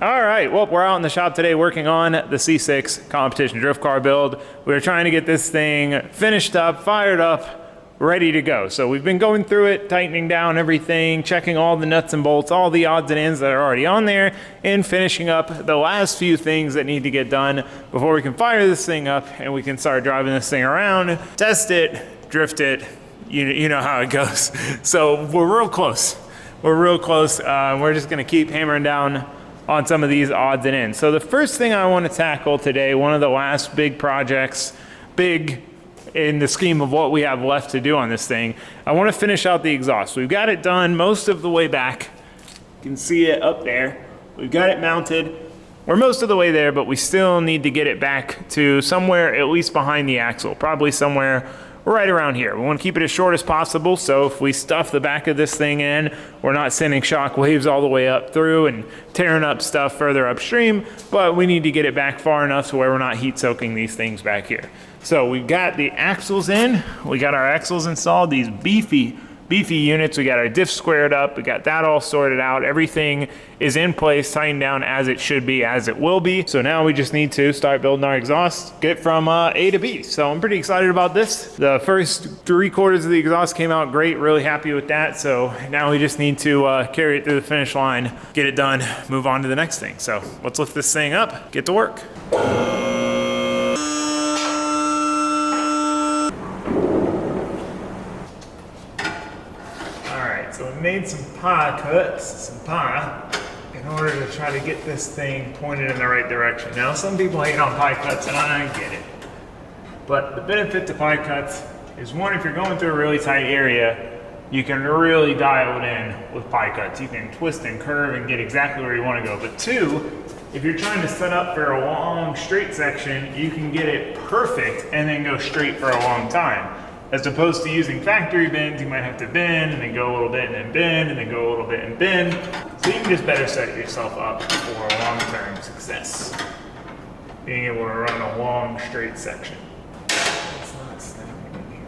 All right, well, we're out in the shop today working on the C6 competition drift car build. We're trying to get this thing finished up, fired up, ready to go. So we've been going through it, tightening down everything, checking all the nuts and bolts, all the odds and ends that are already on there, and finishing up the last few things that need to get done before we can fire this thing up and we can start driving this thing around, test it, drift it. You know how it goes. So we're real close. We're real close. We're just gonna keep hammering down on some of these odds and ends. So the first thing I want to tackle today, one of the last big projects, big in the scheme of what we have left to do on this thing, I want to finish out the exhaust. We've got it done most of the way back. You can see it up there. We've got it mounted. We're most of the way there, but we still need to get it back to somewhere at least behind the axle, probably somewhere right around here. We want to keep it as short as possible, so if we stuff the back of this thing in, we're not sending shock waves all the way up through and tearing up stuff further upstream, but we need to get it back far enough to where we're not heat soaking these things back here. So we've got the axles in, we got our axles installed, these beefy units, we got our diff squared up, we got that all sorted out, everything is in place, tightened down as it should be, as it will be. So now we just need to start building our exhaust, get it from A to B. So I'm pretty excited about this. The first 3/4 of the exhaust came out great, really happy with that. So now we just need to carry it through the finish line, get it done, move on to the next thing. So let's lift this thing up, get to work. So we made some pie cuts, in order to try to get this thing pointed in the right direction. Now, some people hate on pie cuts, and I get it. But the benefit to pie cuts is, one, if you're going through a really tight area, you can really dial it in with pie cuts. You can twist and curve and get exactly where you want to go. But two, if you're trying to set up for a long straight section, you can get it perfect and then go straight for a long time. As opposed to using factory bends, you might have to bend and then go a little bit and then bend and then go a little bit and bend. So you can just better set yourself up for a long-term success. Being able to run a long straight section. It's not snapping in here.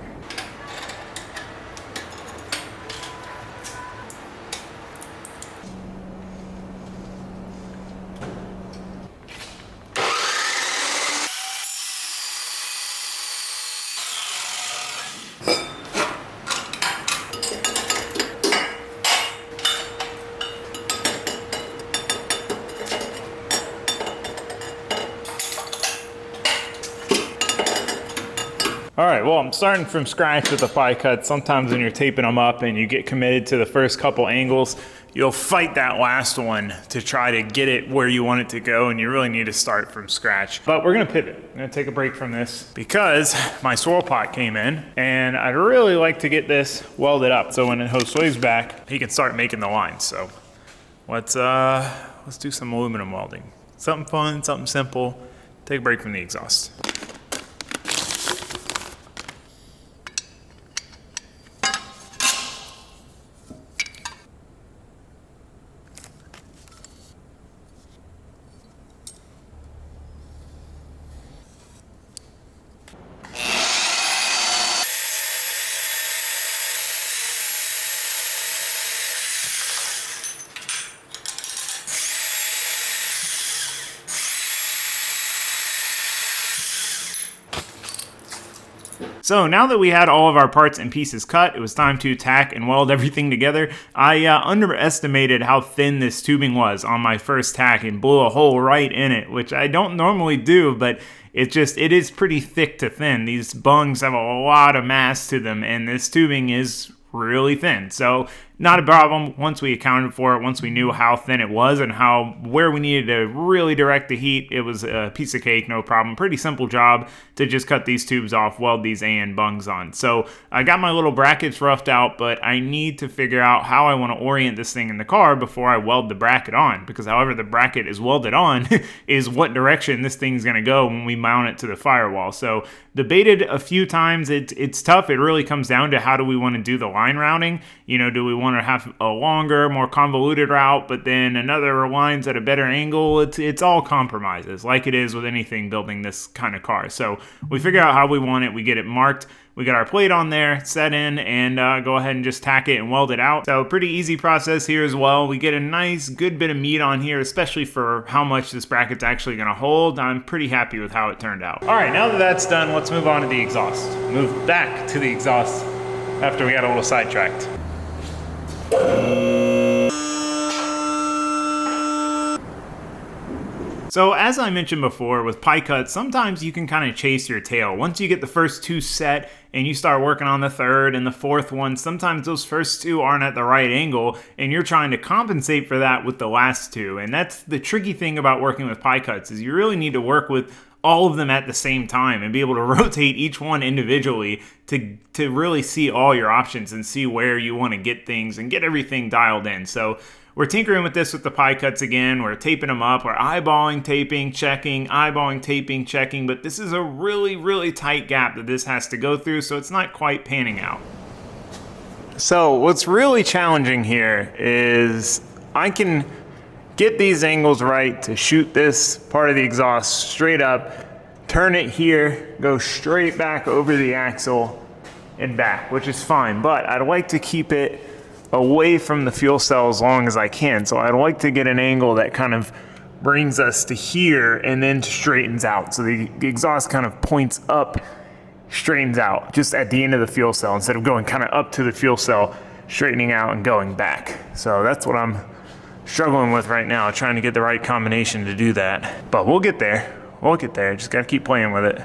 All right, well, I'm starting from scratch with the pie cut. Sometimes when you're taping them up and you get committed to the first couple angles, you'll fight that last one to try to get it where you want it to go, and you really need to start from scratch. But we're gonna pivot. I'm gonna take a break from this because my swirl pot came in, and I'd really like to get this welded up so when Josue's back, he can start making the lines. So let's do some aluminum welding. Something fun, something simple. Take a break from the exhaust. So now that we had all of our parts and pieces cut, it was time to tack and weld everything together. I underestimated how thin this tubing was on my first tack and blew a hole right in it, which I don't normally do, but it is pretty thick to thin. These bungs have a lot of mass to them, and this tubing is really thin. So not a problem once we accounted for it, once we knew how thin it was and where we needed to really direct the heat. It was a piece of cake, no problem. Pretty simple job to just cut these tubes off, weld these AN bungs on. So I got my little brackets roughed out, but I need to figure out how I want to orient this thing in the car before I weld the bracket on, because however the bracket is welded on is what direction this thing's going to go when we mount it to the firewall. So debated a few times. It's tough. It really comes down to how do we want to do the line routing. You know, do we want want to have a longer, more convoluted route, but then another line's at a better angle. It's all compromises, like it is with anything building this kind of car. So we figure out how we want it, we get it marked, we got our plate on there, set in, and go ahead and just tack it and weld it out. So pretty easy process here as well. We get a nice, good bit of meat on here, especially for how much this bracket's actually gonna hold. I'm pretty happy with how it turned out. All right, now that that's done, let's move on to the exhaust. Move back to the exhaust after we got a little sidetracked. So as I mentioned before, with pie cuts, sometimes you can kind of chase your tail. Once you get the first two set and you start working on the third and the fourth one, sometimes those first two aren't at the right angle and you're trying to compensate for that with the last two. And that's the tricky thing about working with pie cuts, is you really need to work with all of them at the same time and be able to rotate each one individually to really see all your options and see where you want to get things and get everything dialed in. So we're tinkering with this with the pie cuts again. We're taping them up. We're eyeballing, taping, checking, eyeballing, taping, checking. But this is a really, really tight gap that this has to go through, so it's not quite panning out. So what's really challenging here is I can get these angles right to shoot this part of the exhaust straight up, turn it here, go straight back over the axle and back, which is fine. But I'd like to keep it away from the fuel cell as long as I can. So I'd like to get an angle that kind of brings us to here and then straightens out. So the exhaust kind of points up, straightens out just at the end of the fuel cell instead of going kind of up to the fuel cell, straightening out and going back. So that's what I'm struggling with right now, trying to get the right combination to do that. But we'll get there. We'll get there. Just got to keep playing with it.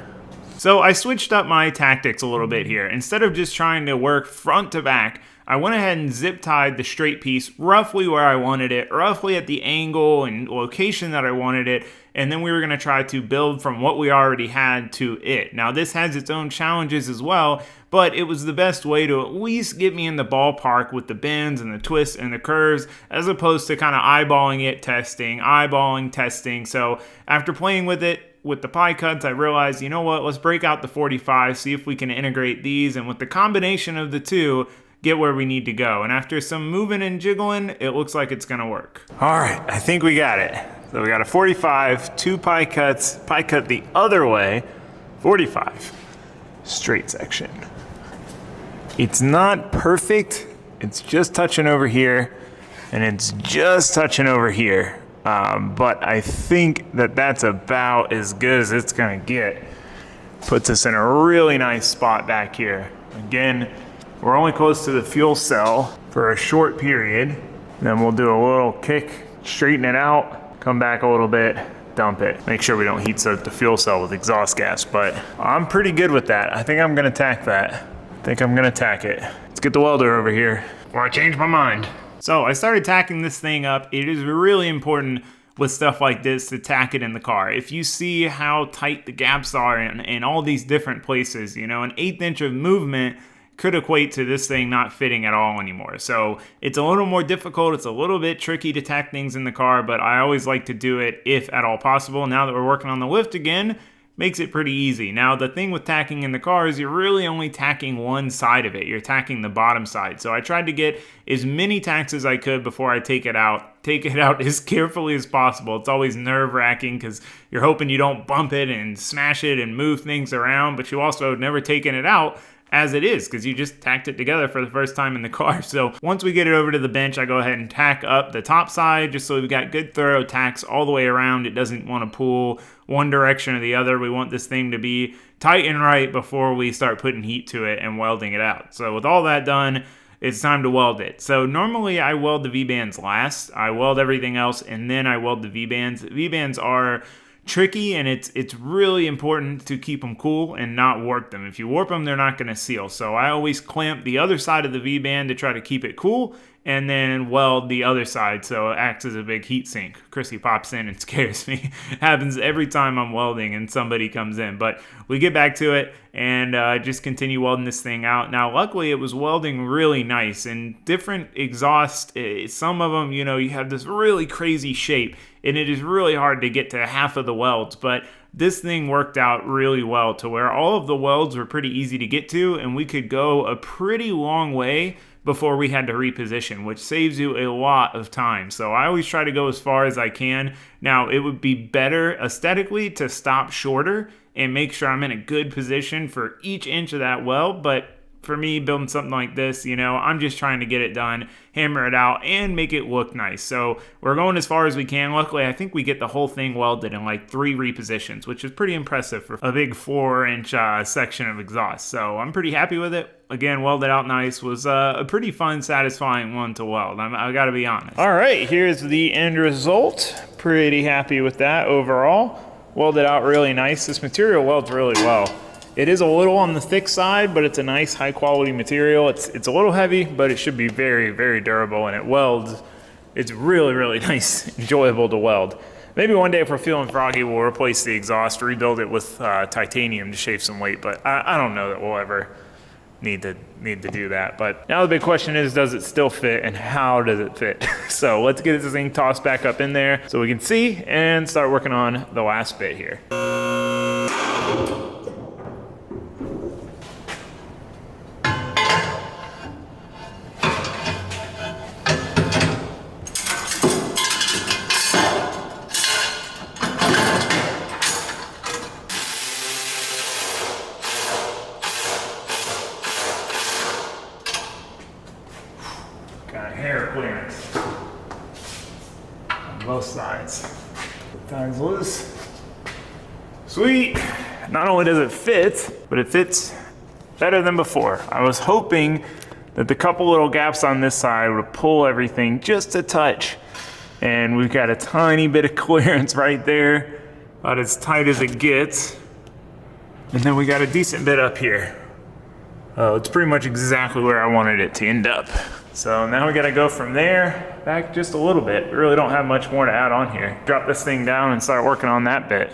So I switched up my tactics a little bit here. Instead of just trying to work front to back, I went ahead and zip tied the straight piece roughly where I wanted it, roughly at the angle and location that I wanted it, and then we were going to try to build from what we already had to it. Now this has its own challenges as well, but it was the best way to at least get me in the ballpark with the bends and the twists and the curves, as opposed to kind of eyeballing it, eyeballing, testing. So after playing with it, with the pie cuts, I realized, you know what, let's break out the 45, see if we can integrate these, and with the combination of the two, get where we need to go. And after some moving and jiggling, it looks like it's gonna work. All right, I think we got it. So we got a 45, two pie cuts, pie cut the other way, 45, straight section. It's not perfect, it's just touching over here, and it's just touching over here. But I think that that's about as good as it's gonna get. Puts us in a really nice spot back here. Again, we're only close to the fuel cell for a short period. Then we'll do a little kick, straighten it out, come back a little bit, dump it. Make sure we don't heat soak the fuel cell with exhaust gas, but I'm pretty good with that. I think I'm gonna tack that. I think I'm gonna tack it. Let's get the welder over here before I change my mind. So I started tacking this thing up. It is really important with stuff like this to tack it in the car. If you see how tight the gaps are in all these different places, you know, an 1/8 inch of movement could equate to this thing not fitting at all anymore. So it's a little more difficult. It's a little bit tricky to tack things in the car, but I always like to do it if at all possible. Now that we're working on the lift again, makes it pretty easy. Now the thing with tacking in the car is you're really only tacking one side of it. You're tacking the bottom side. So I tried to get as many tacks as I could before I take it out. Take it out as carefully as possible. It's always nerve-wracking because you're hoping you don't bump it and smash it and move things around, but you also have never taken it out as it is because you just tacked it together for the first time in the car. So once we get it over to the bench, I go ahead and tack up the top side just so we've got good thorough tacks all the way around. It doesn't want to pull one direction or the other. We want this thing to be tight and right before we start putting heat to it and welding it out. So with all that done, it's time to weld it. So normally I weld the V-bands last. I weld everything else and then I weld the V-bands. V-bands are tricky, and it's really important to keep them cool and not warp them. If you warp them, they're not going to seal. So I always clamp the other side of the V-band to try to keep it cool, and then weld the other side so it acts as a big heat sink. Chrissy pops in and scares me. It happens every time I'm welding and somebody comes in. But we get back to it and just continue welding this thing out. Now, luckily, it was welding really nice, and different exhaust, some of them, you know, you have this really crazy shape, and it is really hard to get to half of the welds, but this thing worked out really well to where all of the welds were pretty easy to get to, and we could go a pretty long way before we had to reposition, which saves you a lot of time. So I always try to go as far as I can. Now, it would be better aesthetically to stop shorter and make sure I'm in a good position for each inch of that weld, but for me, building something like this, you know, I'm just trying to get it done, hammer it out, and make it look nice. So we're going as far as we can. Luckily, I think we get the whole thing welded in like 3 repositions, which is pretty impressive for a big 4-inch section of exhaust. So I'm pretty happy with it. Again, welded out nice. Was a pretty fun, satisfying one to weld. I gotta be honest. All right, here's the end result. Pretty happy with that overall. Welded out really nice. This material welds really well. It is a little on the thick side, but it's a nice high quality material. It's a little heavy, but it should be very, very durable, and it welds. It's really, really nice, enjoyable to weld. Maybe one day if we're feeling froggy, we'll replace the exhaust, rebuild it with titanium to shave some weight, but I don't know that we'll ever need to do that. But now the big question is, does it still fit, and how does it fit? So let's get this thing tossed back up in there so we can see and start working on the last bit here. Got hair clearance on both sides. Ties loose. Sweet. Not only does it fit, but it fits better than before. I was hoping that the couple little gaps on this side would pull everything just a touch. And we've got a tiny bit of clearance right there, about as tight as it gets. And then we got a decent bit up here. Oh, it's pretty much exactly where I wanted it to end up. So now we gotta go from there back just a little bit. We really don't have much more to add on here. Drop this thing down and start working on that bit.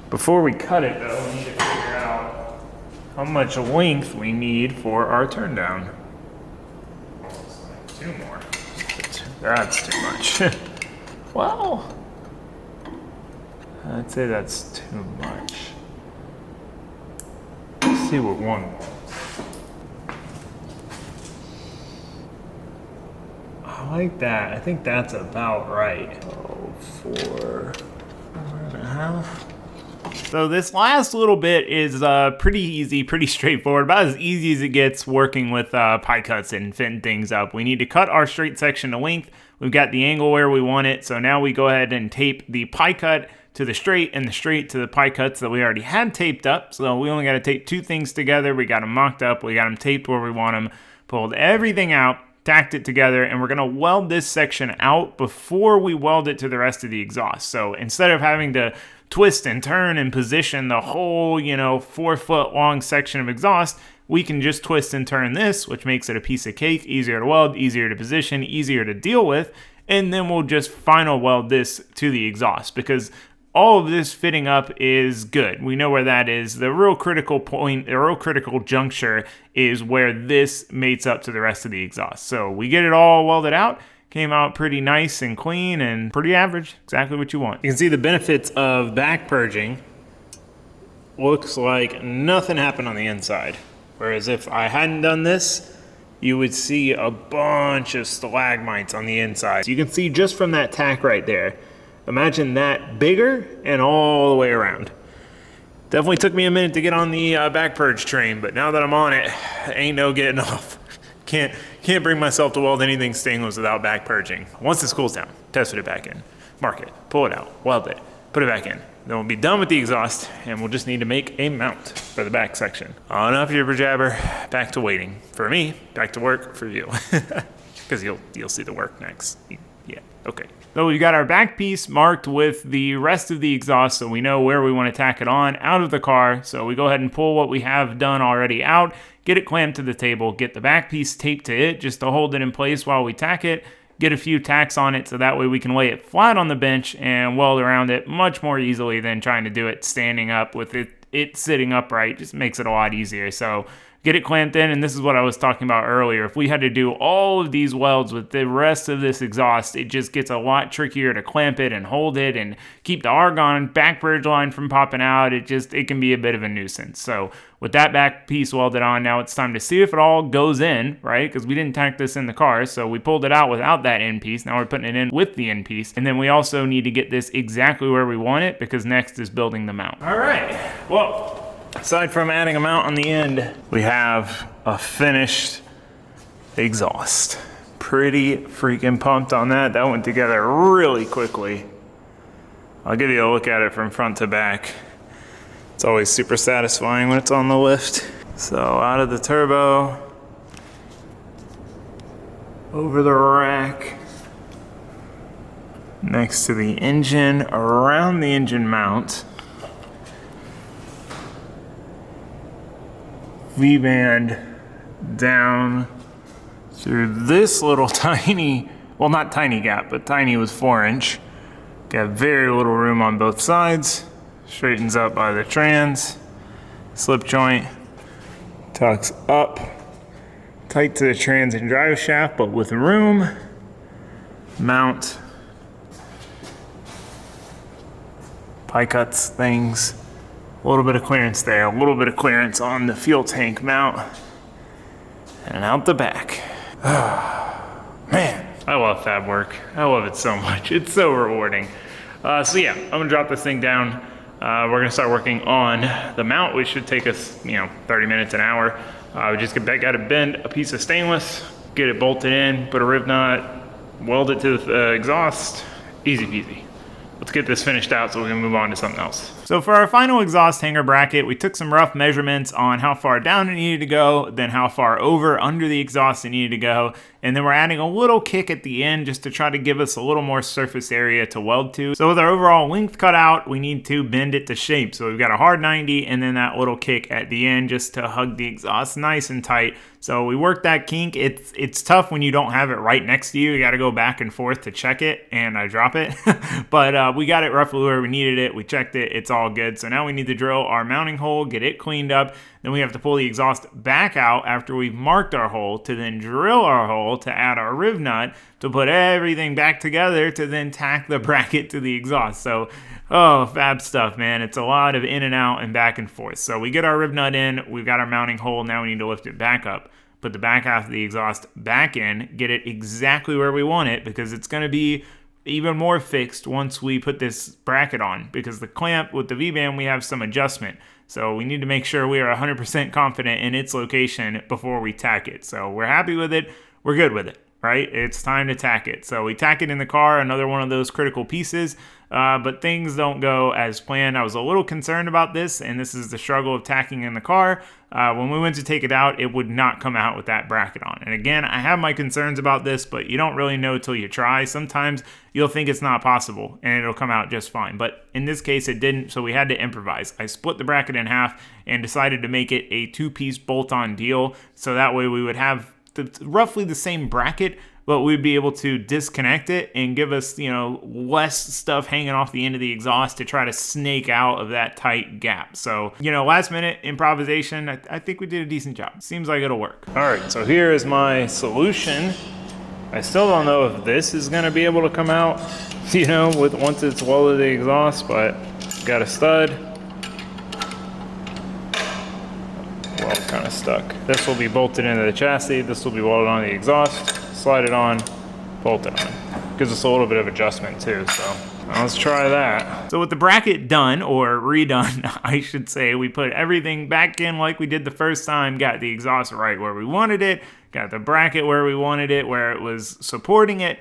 Before we cut it though, we need to figure out how much length we need for our turn down. 2 more. That's too much. Well, I'd say that's too much. Let's see what 1 wants. I like that. I think that's about right. Oh, 4.5. So this last little bit is pretty easy, pretty straightforward, about as easy as it gets working with pie cuts and fitting things up. We need to cut our straight section to length. We've got the angle where we want it, so now we go ahead and tape the pie cut to the straight and the straight to the pie cuts that we already had taped up. So we only got to tape 2 things together. We got them mocked up, we got them taped where we want them, pulled everything out, tacked it together, and we're gonna weld this section out before we weld it to the rest of the exhaust. So instead of having to twist and turn and position the whole, 4-foot long section of exhaust, we can just twist and turn this, which makes it a piece of cake, easier to weld, easier to position, easier to deal with, and then we'll just final weld this to the exhaust, because all of this fitting up is good. We know where that is. The real critical point, the real critical juncture is where this mates up to the rest of the exhaust. So we get it all welded out. Came out pretty nice and clean and pretty average, exactly what you want. You can see the benefits of back purging. Looks like nothing happened on the inside. Whereas if I hadn't done this, you would see a bunch of stalagmites on the inside. So you can see just from that tack right there. Imagine that bigger and all the way around. Definitely took me a minute to get on the back purge train, but now that I'm on it, ain't no getting off. Can't bring myself to weld anything stainless without back purging. Once this cools down, test it back in, mark it, pull it out, weld it, put it back in. Then we'll be done with the exhaust, and we'll just need to make a mount for the back section. Enough jibber jabber, back to waiting. For me, back to work for you. Because you'll see the work next. Yeah, okay. So we've got our back piece marked with the rest of the exhaust, so we know where we want to tack it on out of the car. So we go ahead and pull what we have done already out, get it clamped to the table, get the back piece taped to it just to hold it in place while we tack it, get a few tacks on it so that way we can lay it flat on the bench and weld around it much more easily than trying to do it standing up with it sitting upright. Just makes it a lot easier. So get it clamped in, and this is what I was talking about earlier. If we had to do all of these welds with the rest of this exhaust, it just gets a lot trickier to clamp it and hold it and keep the argon back bridge line from popping out. It can be a bit of a nuisance. So with that back piece welded on, now it's time to see if it all goes in, right? Because we didn't tack this in the car, so we pulled it out without that end piece. Now we're putting it in with the end piece. And then we also need to get this exactly where we want it, because next is building the mount. All right, well, aside from adding a mount on the end, we have a finished exhaust. Pretty freaking pumped on that. That went together really quickly. I'll give you a look at it from front to back. It's always super satisfying when it's on the lift. So out of the turbo, over the rack, next to the engine, around the engine mount, V-band down through this little tiny, well, not tiny gap, but tiny with 4-inch. Got very little room on both sides. Straightens up by the trans. Slip joint tucks up tight to the trans and drive shaft, but with room. Mount, pie cuts, things. A little bit of clearance there, a little bit of clearance on the fuel tank mount, and out the back. Man, I love fab work. I love it so much. It's so rewarding. So yeah, I'm gonna drop this thing down. We're gonna start working on the mount, which should take us, 30 minutes, an hour. We just gotta bend a piece of stainless, get it bolted in, put a rib knot, weld it to the exhaust. Easy peasy. Let's get this finished out so we can move on to something else. So for our final exhaust hanger bracket, we took some rough measurements on how far down it needed to go, then how far over under the exhaust it needed to go, and then we're adding a little kick at the end just to try to give us a little more surface area to weld to. So with our overall length cut out, we need to bend it to shape. So we've got a hard 90 and then that little kick at the end just to hug the exhaust nice and tight. So we worked that kink. It's tough when you don't have it right next to you. You got to go back and forth to check it and drop it. But we got it roughly where we needed it. We checked it. It's all good. So now we need to drill our mounting hole, get it cleaned up. Then we have to pull the exhaust back out after we've marked our hole to then drill our hole to add our rib nut to put everything back together to then tack the bracket to the exhaust. So, oh, fab stuff, man. It's a lot of in and out and back and forth. So we get our rib nut in, we've got our mounting hole, now we need to lift it back up. Put the back half of the exhaust back in, get it exactly where we want it, because it's going to be even more fixed once we put this bracket on, because the clamp with the V-band, we have some adjustment. So we need to make sure we are 100% confident in its location before we tack it. So we're happy with it. We're good with it, right? It's time to tack it. So we tack it in the car, another one of those critical pieces. But things don't go as planned. I was a little concerned about this, and this is the struggle of tacking in the car. When we went to take it out, it would not come out with that bracket on. And again, I have my concerns about this, but you don't really know till you try. Sometimes you'll think it's not possible, and it'll come out just fine. But in this case, it didn't, so we had to improvise. I split the bracket in half and decided to make it a 2-piece bolt-on deal, so that way we would have roughly the same bracket, but we'd be able to disconnect it and give us, less stuff hanging off the end of the exhaust to try to snake out of that tight gap. So, last minute improvisation, I think we did a decent job. Seems like it'll work. All right, so here is my solution. I still don't know if this is gonna be able to come out, once it's welded the exhaust, but got a stud. Well, kind of stuck. This will be bolted into the chassis. This will be welded on the exhaust. Slide it on, bolt it on. Gives us a little bit of adjustment too, so let's try that. So with the bracket done, or redone, I should say, we put everything back in like we did the first time, got the exhaust right where we wanted it, got the bracket where we wanted it, where it was supporting it,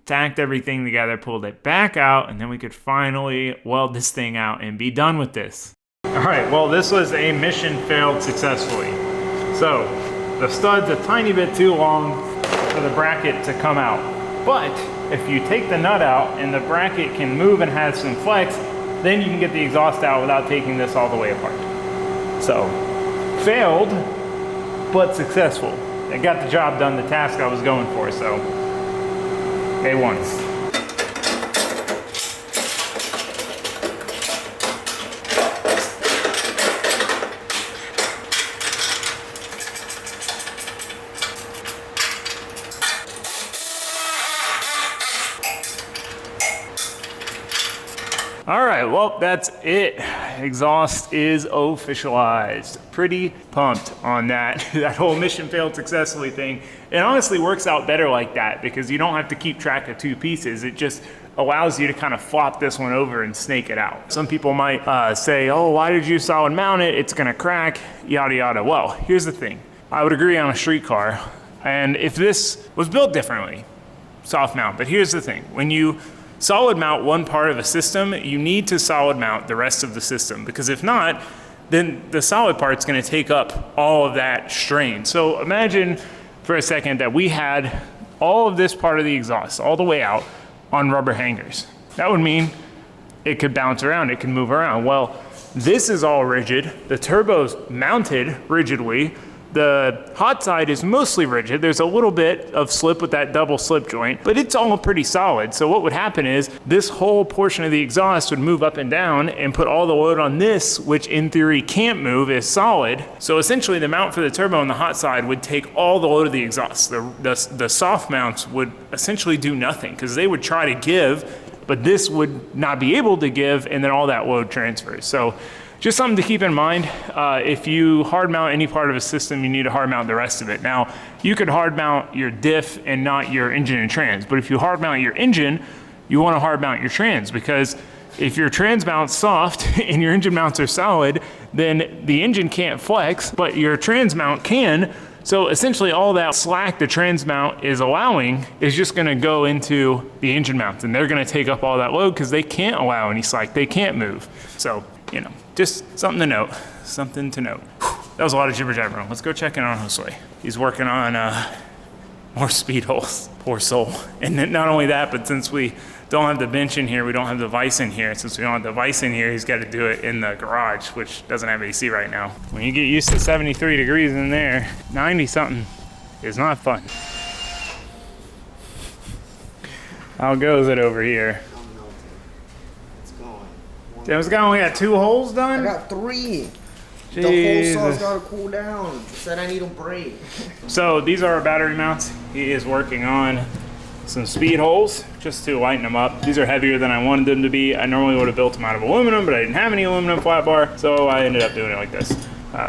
tacked everything together, pulled it back out, and then we could finally weld this thing out and be done with this. All right, well, this was a mission failed successfully. So the stud's a tiny bit too long for the bracket to come out. But if you take the nut out and the bracket can move and has some flex, then you can get the exhaust out without taking this all the way apart. So, failed, but successful. It got the job done, the task I was going for, so A1. well, that's it. Exhaust is officialized. Pretty pumped on that. That whole mission failed successfully thing. It honestly works out better like that because you don't have to keep track of two pieces. It just allows you to kind of flop this one over and snake it out. Some people might say, oh, why did you solid mount it? It's gonna crack, yada, yada. Well, here's the thing. I would agree on a street car. And if this was built differently, soft mount. But here's the thing. When you solid mount one part of a system, you need to solid mount the rest of the system, because if not, then the solid part's gonna take up all of that strain. So imagine for a second that we had all of this part of the exhaust all the way out on rubber hangers. That would mean it could bounce around, it can move around. Well, this is all rigid. The turbo's mounted rigidly. The hot side is mostly rigid. There's a little bit of slip with that double slip joint, but it's all pretty solid. So what would happen is this whole portion of the exhaust would move up and down and put all the load on this, which in theory can't move, is solid. So essentially the mount for the turbo on the hot side would take all the load of the exhaust. The soft mounts would essentially do nothing because they would try to give, but this would not be able to give, and then all that load transfers. So just something to keep in mind. If you hard mount any part of a system, you need to hard mount the rest of it. Now, you could hard mount your diff and not your engine and trans, but if you hard mount your engine, you want to hard mount your trans, because if your trans mount's soft and your engine mounts are solid, then the engine can't flex, but your trans mount can. So essentially all that slack the trans mount is allowing is just gonna go into the engine mounts, and they're gonna take up all that load because they can't allow any slack, they can't move. So, you know, just something to note, something to note. That was a lot of jibber jabber. Let's go check in on Josue. He's working on more speed holes, poor soul. And then not only that, but since we don't have the bench in here, we don't have the vise in here. Since we don't have the vise in here, he's got to do it in the garage, which doesn't have AC right now. When you get used to 73 degrees in there, 90 something is not fun. How goes it over here? This guy only got 2 holes done? I got 3. Jesus. The whole saw's gotta cool down. Said I need them break. So these are our battery mounts. He is working on some speed holes just to lighten them up. These are heavier than I wanted them to be. I normally would have built them out of aluminum, but I didn't have any aluminum flat bar, so I ended up doing it like this.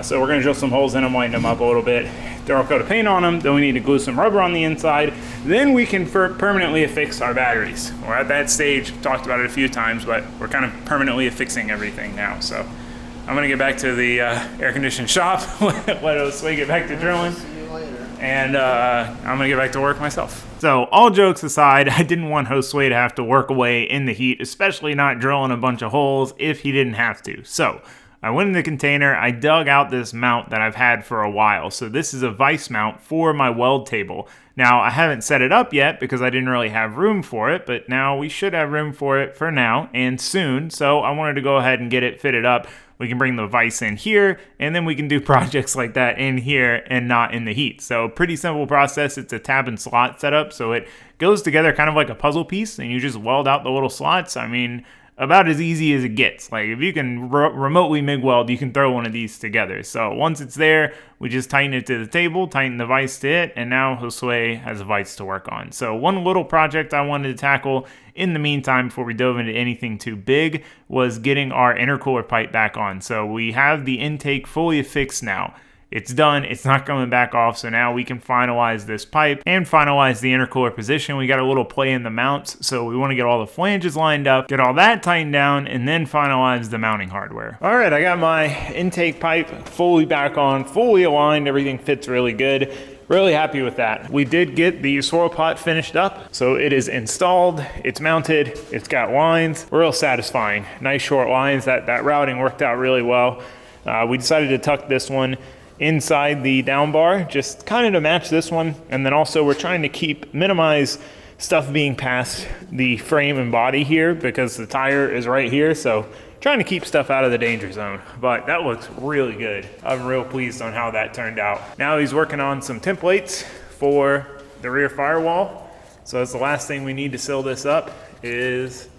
So we're gonna drill some holes in them, lighten them up a little bit, throw a coat of paint on them, then we need to glue some rubber on the inside. Then we can permanently affix our batteries. We're at that stage, talked about it a few times, but we're kind of permanently affixing everything now. So I'm gonna get back to the air conditioned shop, let Josue get back to drilling, and I'm gonna get back to work myself. So all jokes aside, I didn't want Josue to have to work away in the heat, especially not drilling a bunch of holes if he didn't have to. So I went in the container, I dug out this mount that I've had for a while. So this is a vise mount for my weld table. Now, I haven't set it up yet because I didn't really have room for it, but now we should have room for it for now and soon. So I wanted to go ahead and get it fitted up. We can bring the vise in here, and then we can do projects like that in here and not in the heat. So pretty simple process. It's a tab and slot setup, so it goes together kind of like a puzzle piece, and you just weld out the little slots. I mean, about as easy as it gets. Like if you can remotely MIG weld, you can throw one of these together. So once it's there, we just tighten it to the table, tighten the vise to it, and now Josue has a vise to work on. So one little project I wanted to tackle in the meantime before we dove into anything too big was getting our intercooler pipe back on. So we have the intake fully affixed now. It's done, it's not coming back off, so now we can finalize this pipe and finalize the intercooler position. We got a little play in the mounts, so we want to get all the flanges lined up, get all that tightened down, and then finalize the mounting hardware. All right, I got my intake pipe fully back on, fully aligned, everything fits really good. Really happy with that. We did get the swirl pot finished up, so it is installed, it's mounted, it's got lines, real satisfying. Nice short lines, that routing worked out really well. We decided to tuck this one inside the down bar, just kind of to match this one. And then also we're trying to minimize stuff being past the frame and body here because the tire is right here. So trying to keep stuff out of the danger zone, but that looks really good. I'm real pleased on how that turned out. Now he's working on some templates for the rear firewall. So that's the last thing we need to seal this up is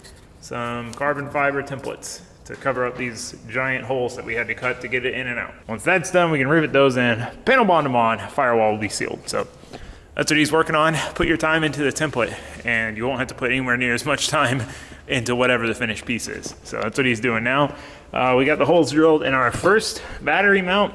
some carbon fiber templates to cover up these giant holes that we had to cut to get it in and out. Once that's done, we can rivet those in, panel bond them on, firewall will be sealed. So that's what he's working on. Put your time into the template and you won't have to put anywhere near as much time into whatever the finished piece is. So that's what he's doing now. We got the holes drilled in our first battery mount.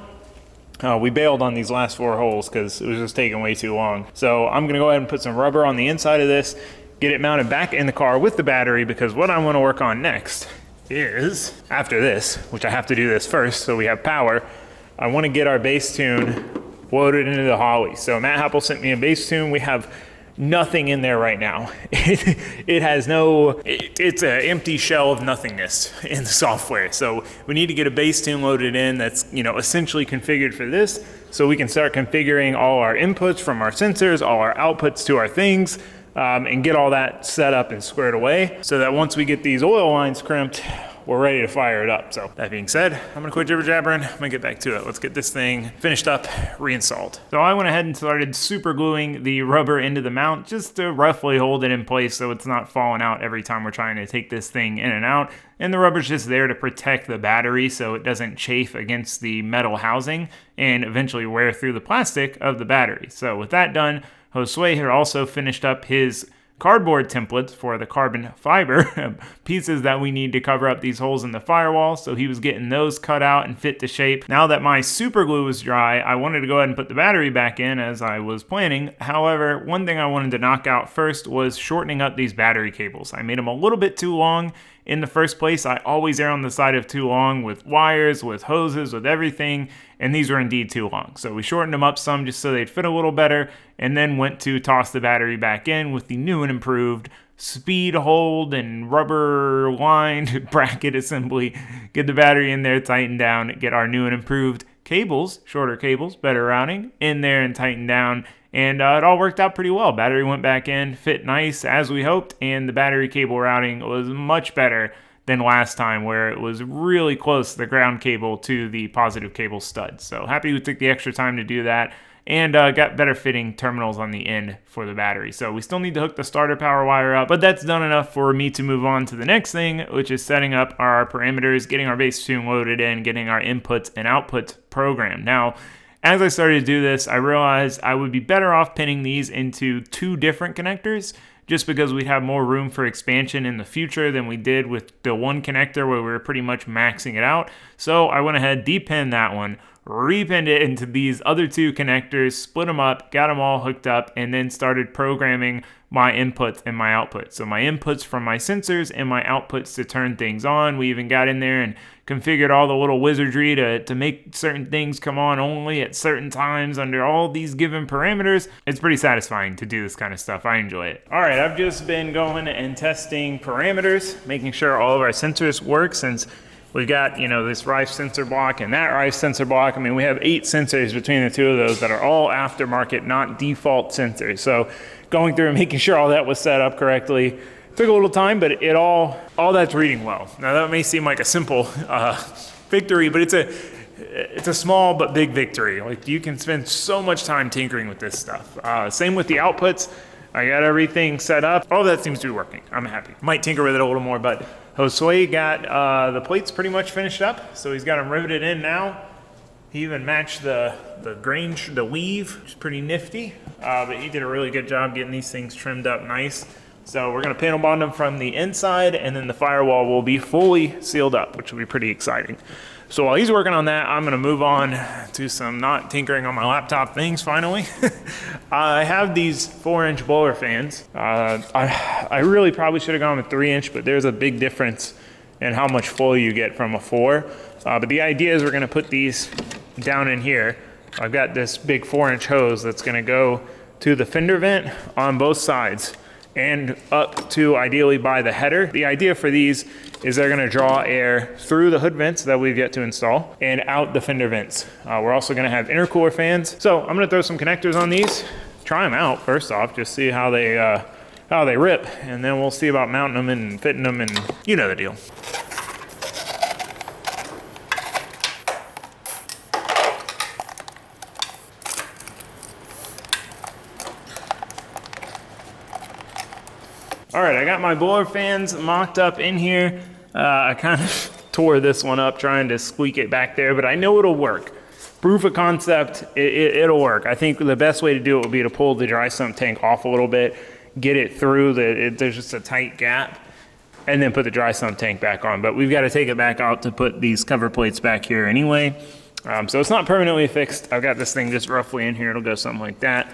We bailed on these last 4 holes because it was just taking way too long. So I'm gonna go ahead and put some rubber on the inside of this, get it mounted back in the car with the battery, because what I wanna work on next is, after this, which I have to do this first so we have power, I wanna get our bass tune loaded into the Holly. So Matt Happel sent me a bass tune. We have nothing in there right now. It has no, it's an empty shell of nothingness in the software. So we need to get a bass tune loaded in that's, you know, essentially configured for this, so we can start configuring all our inputs from our sensors, all our outputs to our things, and get all that set up and squared away, so that once we get these oil lines crimped, we're ready to fire it up. So that being said, I'm gonna quit jibber jabbering. I'm gonna get back to it. Let's get this thing finished up, reinstalled. So I went ahead and started super gluing the rubber into the mount just to roughly hold it in place so it's not falling out every time we're trying to take this thing in and out. And the rubber's just there to protect the battery so it doesn't chafe against the metal housing and eventually wear through the plastic of the battery. So with that done, Josue here also finished up his cardboard templates for the carbon fiber pieces that we need to cover up these holes in the firewall. So he was getting those cut out and fit to shape. Now that my super glue was dry, I wanted to go ahead and put the battery back in as I was planning. However, one thing I wanted to knock out first was shortening up these battery cables. I made them a little bit too long in the first place. I always err on the side of too long with wires, with hoses, with everything, and these were indeed too long. So we shortened them up some just so they'd fit a little better, and then went to toss the battery back in with the new and improved speed hold and rubber lined bracket assembly. Get the battery in there, tighten down, get our new and improved cables, shorter cables, better routing, in there and tighten down. And it all worked out pretty well. Battery went back in, fit nice as we hoped, and the battery cable routing was much better than last time, where it was really close, the ground cable to the positive cable stud. So happy we took the extra time to do that, and got better fitting terminals on the end for the battery. So we still need to hook the starter power wire up, but that's done enough for me to move on to the next thing, which is setting up our parameters, getting our bass tune loaded in, getting our inputs and outputs programmed. Now, as I started to do this, I realized I would be better off pinning these into 2 different connectors, just because we'd have more room for expansion in the future than we did with the one connector where we were pretty much maxing it out. So I went ahead, depinned that one, repinned it into these other 2 connectors, split them up, got them all hooked up, and then started programming my inputs and my outputs. So my inputs from my sensors and my outputs to turn things on. We even got in there and configured all the little wizardry to make certain things come on only at certain times under all these given parameters. It's pretty satisfying to do this kind of stuff. I enjoy it. All right, I've just been going and testing parameters, making sure all of our sensors work, since we've got, you know, this Rife sensor block and that Rife sensor block. I mean, we have 8 sensors between the 2 of those that are all aftermarket, not default sensors. So going through and making sure all that was set up correctly took a little time, but all that's reading well. Now that may seem like a simple victory, but it's a small but big victory. Like, you can spend so much time tinkering with this stuff. Same with the outputs. I got everything set up. All that seems to be working. I'm happy. Might tinker with it a little more, but Josue got the plates pretty much finished up, so he's got them riveted in now. He even matched the grain, the weave, which is pretty nifty. But he did a really good job getting these things trimmed up nice. So we're gonna panel bond them from the inside, and then the firewall will be fully sealed up, which will be pretty exciting. So while he's working on that, I'm gonna move on to some not tinkering on my laptop things finally. I have these 4-inch blower fans. I really probably should have gone with 3-inch, but there's a big difference in how much flow you get from a 4. But the idea is we're gonna put these down in here. I've got this big 4-inch hose that's gonna go to the fender vent on both sides and up to ideally by the header. The idea for these is they're gonna draw air through the hood vents that we've yet to install and out the fender vents. We're also gonna have intercooler fans. So I'm gonna throw some connectors on these, try them out first off, just see how they rip, and then we'll see about mounting them and fitting them, and you know the deal. All right, I got my blower fans mocked up in here. I kind of tore this one up trying to squeak it back there, but I know it'll work. Proof of concept, it'll work. I think the best way to do it would be to pull the dry sump tank off a little bit, get it through, there's just a tight gap. and then put the dry sump tank back on. But we've got to take it back out to put these cover plates back here anyway. So it's not permanently fixed. I've got this thing just roughly in here. It'll go something like that.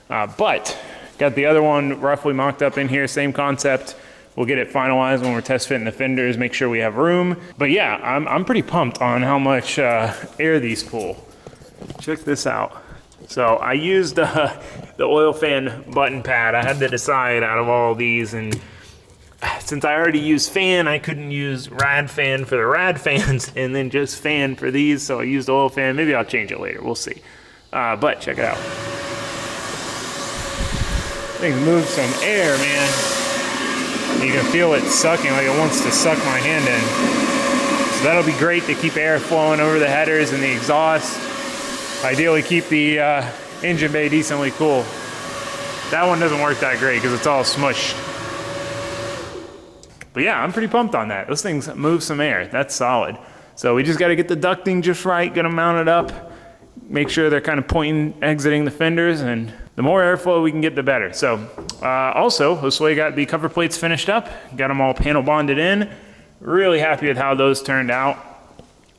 But got the other one roughly mocked up in here, same concept. We'll get it finalized when we're test fitting the fenders, make sure we have room. But yeah, I'm pretty pumped on how much air these pull. Check this out. So I used the oil fan button pad. I had to decide out of all these, and since I already used fan, I couldn't use rad fan for the rad fans and then just fan for these, so I used oil fan. Maybe I'll change it later, we'll see. But check it out. Thing moves some air, man. You can feel it sucking like it wants to suck my hand in. So that'll be great to keep air flowing over the headers and the exhaust. Ideally keep the engine bay decently cool. That one doesn't work that great because it's all smushed. But yeah, I'm pretty pumped on that. Those things move some air. That's solid. So we just got to get the ducting just right, get them mounted up, make sure they're kind of pointing, exiting the fenders, and the more airflow we can get, the better. So also, Josue got the cover plates finished up, got them all panel bonded in. Really happy with how those turned out.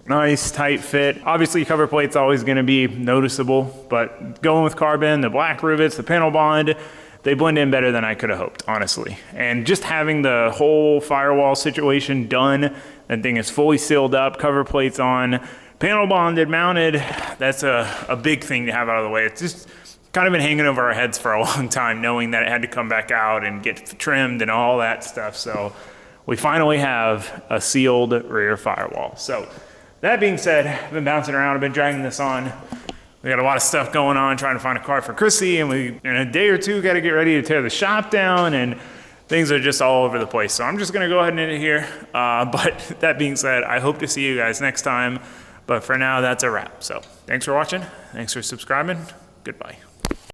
Nice, tight fit. Obviously, cover plate's always going to be noticeable, but going with carbon, the black rivets, the panel bond, they blend in better than I could have hoped, honestly. And just having the whole firewall situation done, that thing is fully sealed up, cover plates on, panel bonded, mounted, that's a big thing to have out of the way. It's just kind of been hanging over our heads for a long time, knowing that it had to come back out and get trimmed and all that stuff. So we finally have a sealed rear firewall. So that being said, I've been bouncing around, I've been dragging this on. We got a lot of stuff going on, trying to find a car for Chrissy, and we, in a day or two, got to get ready to tear the shop down, and things are just all over the place. So I'm just going to go ahead and end it here. But that being said, I hope to see you guys next time. But for now, that's a wrap. So thanks for watching. Thanks for subscribing. Goodbye.